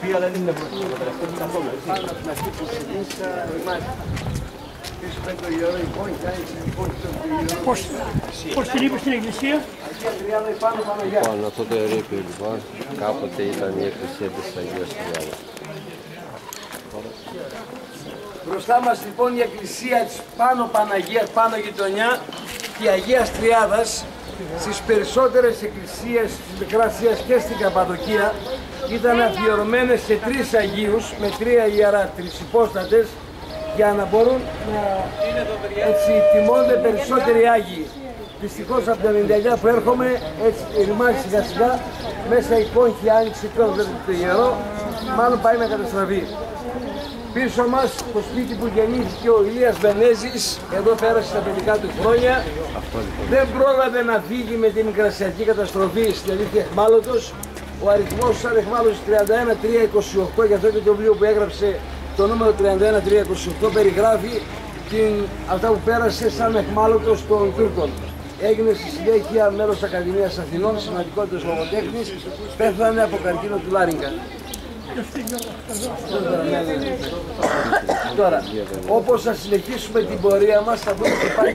οποία δεν είναι αποτελεσματική καθόλου, έτσι. Να αυτή που συνήθισα, ρημάζει. Πίσω πέτω γερό εικόνη, κάνει την εικόνη του γερό. Πώς την είπε στην εκκλησία? Αγία Τριάδα πάνω Παναγιά. Λοιπόν, αυτό το ερείπιο λοιπόν, κάποτε ήταν η εκκλησία της Αγίας Τριάδας. Μπροστά μας λοιπόν η εκκλησία της πάνω Παναγίας, πάνω γειτονιά και η Αγίας Τριάδας. Στις περισσότερες εκκλησίες της Μικράς Ασίας και στην Καπαδοκία ήταν αφιερωμένες σε 3 Αγίους με 3 ιερά, 3 υπόστατες, για να μπορούν να τιμώνται περισσότεροι Άγιοι. Δυστυχώς από το 99 που έρχομαι, έτσι ρημάζει σιγά σιγά, μέσα η κόγχη άνοιξε τώρα το ιερό, μάλλον πάει να καταστραφεί. Πίσω μας το σπίτι που γεννήθηκε ο Ηλίας Βενέζης, εδώ πέρασε τα παιδικά του χρόνια, δεν πρόλαβε να φύγει με την μικρασιατική καταστροφή στην αλήθεια εχμάλωτος. Ο αριθμός σαν εχμάλωτος 31328, για αυτό και το βιβλίο που έγραψε το νούμερο 31328 περιγράφει αυτά που πέρασε σαν εχμάλωτος των Τούρκων. Έγινε στη συνέχεια μέλος Ακαδημίας Αθηνών, σημαντικότητας λογοτέχνης, πέθανε από καρκίνο του Λάριγκα. Τώρα, όπως θα συνεχίσουμε την πορεία μας, θα δούμε ότι υπάρχει